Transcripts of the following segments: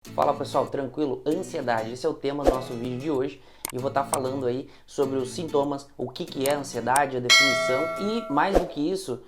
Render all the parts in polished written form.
Fala pessoal, tranquilo? Ansiedade, esse é o tema do nosso vídeo de hoje e eu vou estar falando aí sobre os sintomas, o que é a ansiedade, a definição e mais do que isso,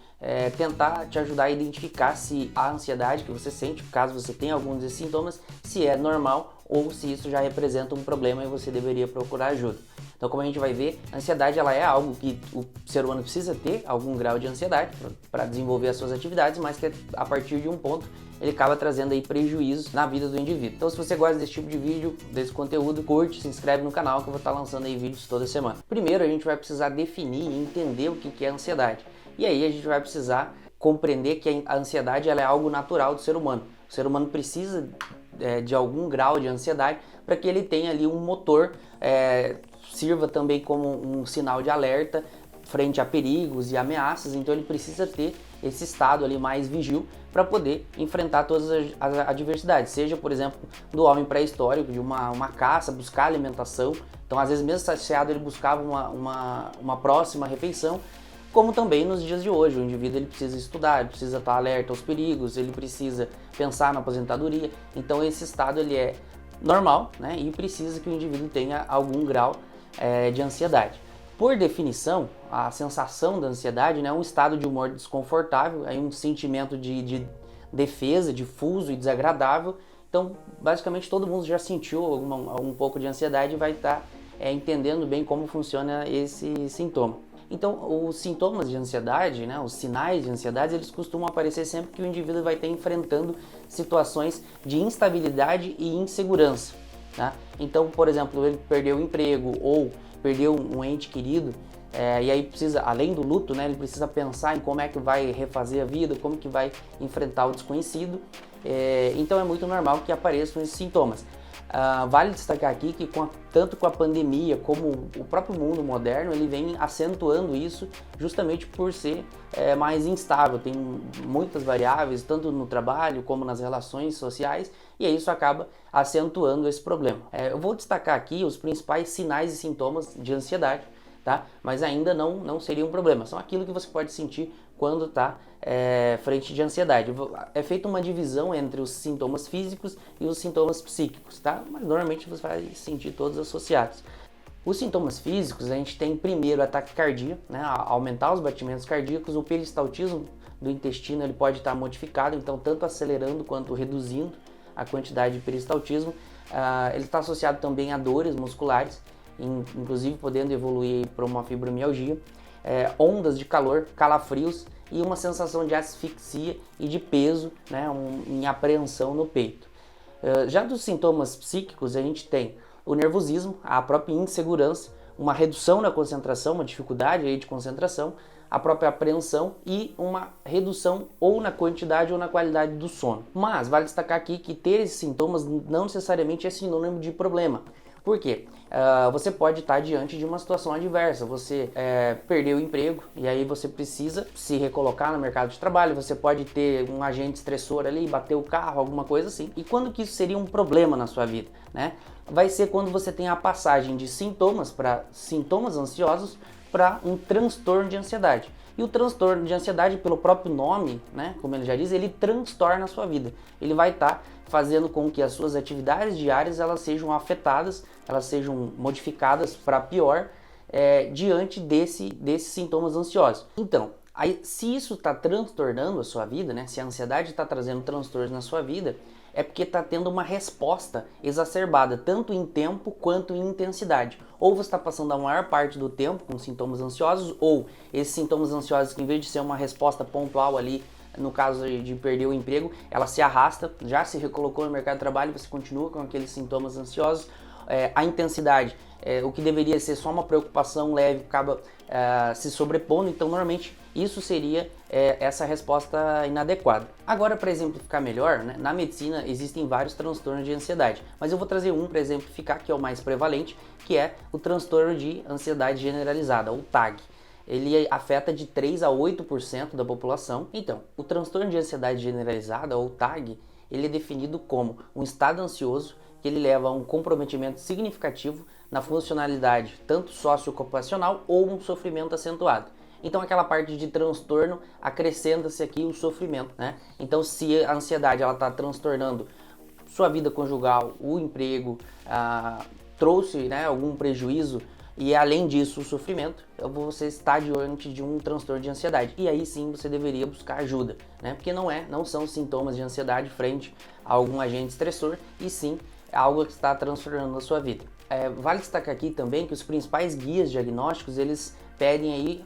tentar te ajudar a identificar se a ansiedade que você sente, caso você tenha alguns desses sintomas, se é normal ou se isso já representa um problema e você deveria procurar ajuda. Então, como a gente vai ver, a ansiedade ela é algo que o ser humano precisa ter algum grau de ansiedade para desenvolver as suas atividades, mas que a partir de um ponto ele acaba trazendo aí prejuízos na vida do indivíduo. Então, se você gosta desse tipo de vídeo, desse conteúdo, curte, se inscreve no canal que eu vou estar lançando aí vídeos toda semana. Primeiro, a gente vai precisar definir e entender o que é ansiedade. E aí a gente vai precisar compreender que a ansiedade ela é algo natural do ser humano. O ser humano precisa de algum grau de ansiedade para que ele tenha ali um motor, sirva também como um sinal de alerta frente a perigos e ameaças, então ele precisa ter esse estado ali mais vigil para poder enfrentar todas as adversidades, seja, por exemplo, do homem pré-histórico, de uma caça, buscar alimentação, então às vezes mesmo saciado ele buscava uma próxima refeição, como também nos dias de hoje, o indivíduo ele precisa estudar, ele precisa estar alerta aos perigos, ele precisa pensar na aposentadoria, então esse estado ele é normal, né, e precisa que o indivíduo tenha algum grau de ansiedade. Por definição, a sensação da ansiedade, né, é um estado de humor desconfortável, é um sentimento de defesa, difuso e desagradável. Então, basicamente, todo mundo já sentiu um pouco de ansiedade e vai estar entendendo bem como funciona esse sintoma. Então, os sintomas de ansiedade, né, os sinais de ansiedade, eles costumam aparecer sempre que o indivíduo vai estar enfrentando situações de instabilidade e insegurança. Tá? Então, por exemplo, ele perdeu o emprego ou perdeu um ente querido, e aí precisa, além do luto, né, ele precisa pensar em como é que vai refazer a vida, como que vai enfrentar o desconhecido, então é muito normal que apareçam esses sintomas. Vale destacar aqui que tanto com a pandemia como o próprio mundo moderno, ele vem acentuando isso justamente por ser mais instável, tem muitas variáveis, tanto no trabalho como nas relações sociais, e isso acaba acentuando esse problema. Eu vou destacar aqui os principais sinais e sintomas de ansiedade, tá? Mas ainda não seria um problema, são aquilo que você pode sentir quando está frente de ansiedade. É feita uma divisão entre os sintomas físicos e os sintomas psíquicos, tá? Mas normalmente você vai sentir todos associados. Os sintomas físicos, a gente tem primeiro a taquicardia, né? Aumentar os batimentos cardíacos, o peristaltismo do intestino ele pode estar modificado, então tanto acelerando quanto reduzindo a quantidade de peristaltismo. Ele está associado também a dores musculares, inclusive podendo evoluir para uma fibromialgia, ondas de calor, calafrios e uma sensação de asfixia e de peso, né, em apreensão no peito. Já dos sintomas psíquicos, a gente tem o nervosismo, a própria insegurança, uma redução na concentração, uma dificuldade aí de concentração, a própria apreensão e uma redução ou na quantidade ou na qualidade do sono. Mas vale destacar aqui que ter esses sintomas não necessariamente é sinônimo de problema. Por quê? Você pode estar diante de uma situação adversa, você perdeu o emprego e aí você precisa se recolocar no mercado de trabalho, você pode ter um agente estressor ali, bater o carro, alguma coisa assim. E quando que isso seria um problema na sua vida, né? Vai ser quando você tem a passagem de sintomas para sintomas ansiosos para um transtorno de ansiedade. E o transtorno de ansiedade, pelo próprio nome, né, como ele já diz, ele transtorna a sua vida. Ele vai estar fazendo com que as suas atividades diárias elas sejam afetadas, elas sejam modificadas para pior diante desses sintomas ansiosos. Então, aí, se isso está transtornando a sua vida, né, se a ansiedade está trazendo transtornos na sua vida, é porque está tendo uma resposta exacerbada, tanto em tempo quanto em intensidade. Ou você está passando a maior parte do tempo com sintomas ansiosos, ou esses sintomas ansiosos que em vez de ser uma resposta pontual ali, no caso de perder o emprego, ela se arrasta, já se recolocou no mercado de trabalho, você continua com aqueles sintomas ansiosos. A intensidade, o que deveria ser só uma preocupação leve, acaba se sobrepondo, então normalmente isso seria essa resposta inadequada. Agora, para exemplificar melhor, né, na medicina existem vários transtornos de ansiedade, mas eu vou trazer um para exemplificar que é o mais prevalente, que é o transtorno de ansiedade generalizada, o TAG. Ele afeta de 3 a 8% da população. Então, o transtorno de ansiedade generalizada, ou TAG, ele é definido como um estado ansioso que ele leva a um comprometimento significativo na funcionalidade tanto socioocupacional ou um sofrimento acentuado. Então aquela parte de transtorno acrescenta-se aqui o sofrimento, né? Então se a ansiedade ela está transtornando sua vida conjugal, o emprego, trouxe, né, algum prejuízo e além disso o sofrimento, você está diante de um transtorno de ansiedade. E aí sim você deveria buscar ajuda, né? Porque não são sintomas de ansiedade frente a algum agente estressor, e sim algo que está transformando a sua vida. Vale destacar aqui também que os principais guias diagnósticos, eles pedem aí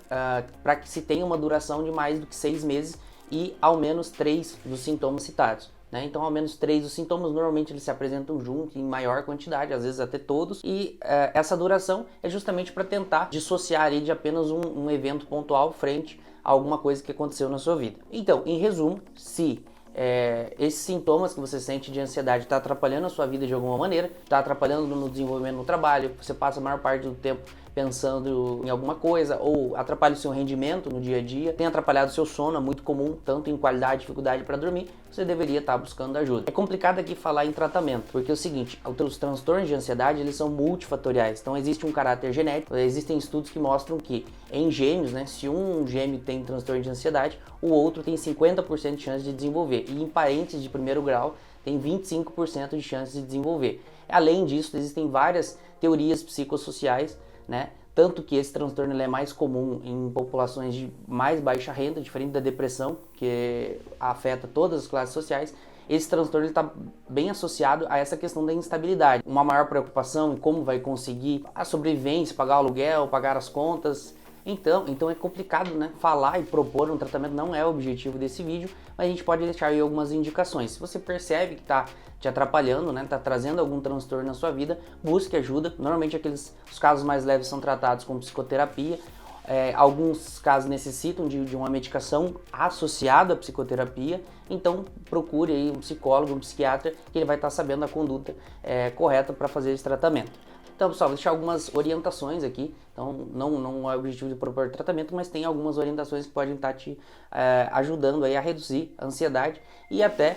para que se tenha uma duração de mais do que 6 meses e ao menos 3 dos sintomas citados. Então, ao menos 3 dos sintomas, normalmente eles se apresentam juntos, em maior quantidade, às vezes até todos, e essa duração é justamente para tentar dissociar ali de apenas um evento pontual frente a alguma coisa que aconteceu na sua vida. Então, em resumo, se esses sintomas que você sente de ansiedade está atrapalhando a sua vida de alguma maneira, está atrapalhando no desenvolvimento no trabalho, você passa a maior parte do tempo pensando em alguma coisa, ou atrapalha o seu rendimento no dia a dia, tem atrapalhado o seu sono, é muito comum, tanto em qualidade e dificuldade para dormir, você deveria estar buscando ajuda. É complicado aqui falar em tratamento, porque é o seguinte, os transtornos de ansiedade, eles são multifatoriais, então existe um caráter genético, existem estudos que mostram que em gêmeos, né, se um gêmeo tem transtorno de ansiedade, o outro tem 50% de chance de desenvolver, e em parentes de primeiro grau tem 25% de chance de desenvolver. Além disso, existem várias teorias psicossociais, né? Tanto que esse transtorno ele é mais comum em populações de mais baixa renda, diferente da depressão, que afeta todas as classes sociais. Esse transtorno está bem associado a essa questão da instabilidade. Uma maior preocupação em como vai conseguir a sobrevivência, pagar o aluguel, pagar as contas. Então é complicado, né? Falar e propor um tratamento não é o objetivo desse vídeo, mas a gente pode deixar aí algumas indicações. Se você percebe que está te atrapalhando, né? Está trazendo algum transtorno na sua vida, busque ajuda. Normalmente os casos mais leves são tratados com psicoterapia. Alguns casos necessitam de uma medicação associada à psicoterapia, então procure aí um psicólogo, um psiquiatra, que ele vai estar sabendo a conduta correta para fazer esse tratamento. Então, pessoal, vou deixar algumas orientações aqui. Então, não é o objetivo de propor tratamento, mas tem algumas orientações que podem estar te ajudando aí a reduzir a ansiedade e até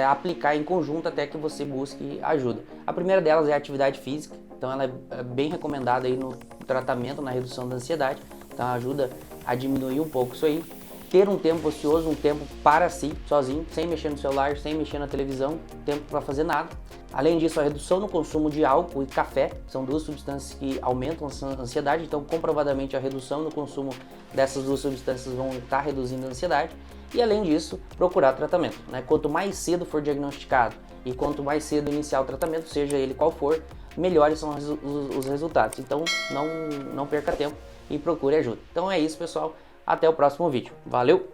aplicar em conjunto até que você busque ajuda. A primeira delas é a atividade física. Então, ela é bem recomendada aí no tratamento, na redução da ansiedade. Então, ajuda a diminuir um pouco isso aí. Ter um tempo ocioso, um tempo para si, sozinho, sem mexer no celular, sem mexer na televisão, tempo para fazer nada. Além disso, a redução no consumo de álcool e café são duas substâncias que aumentam a ansiedade, então comprovadamente a redução no consumo dessas duas substâncias vão estar reduzindo a ansiedade. E além disso, procurar tratamento, né? Quanto mais cedo for diagnosticado e quanto mais cedo iniciar o tratamento, seja ele qual for, melhores são os resultados. Então não perca tempo e procure ajuda. Então é isso, pessoal. Até o próximo vídeo. Valeu!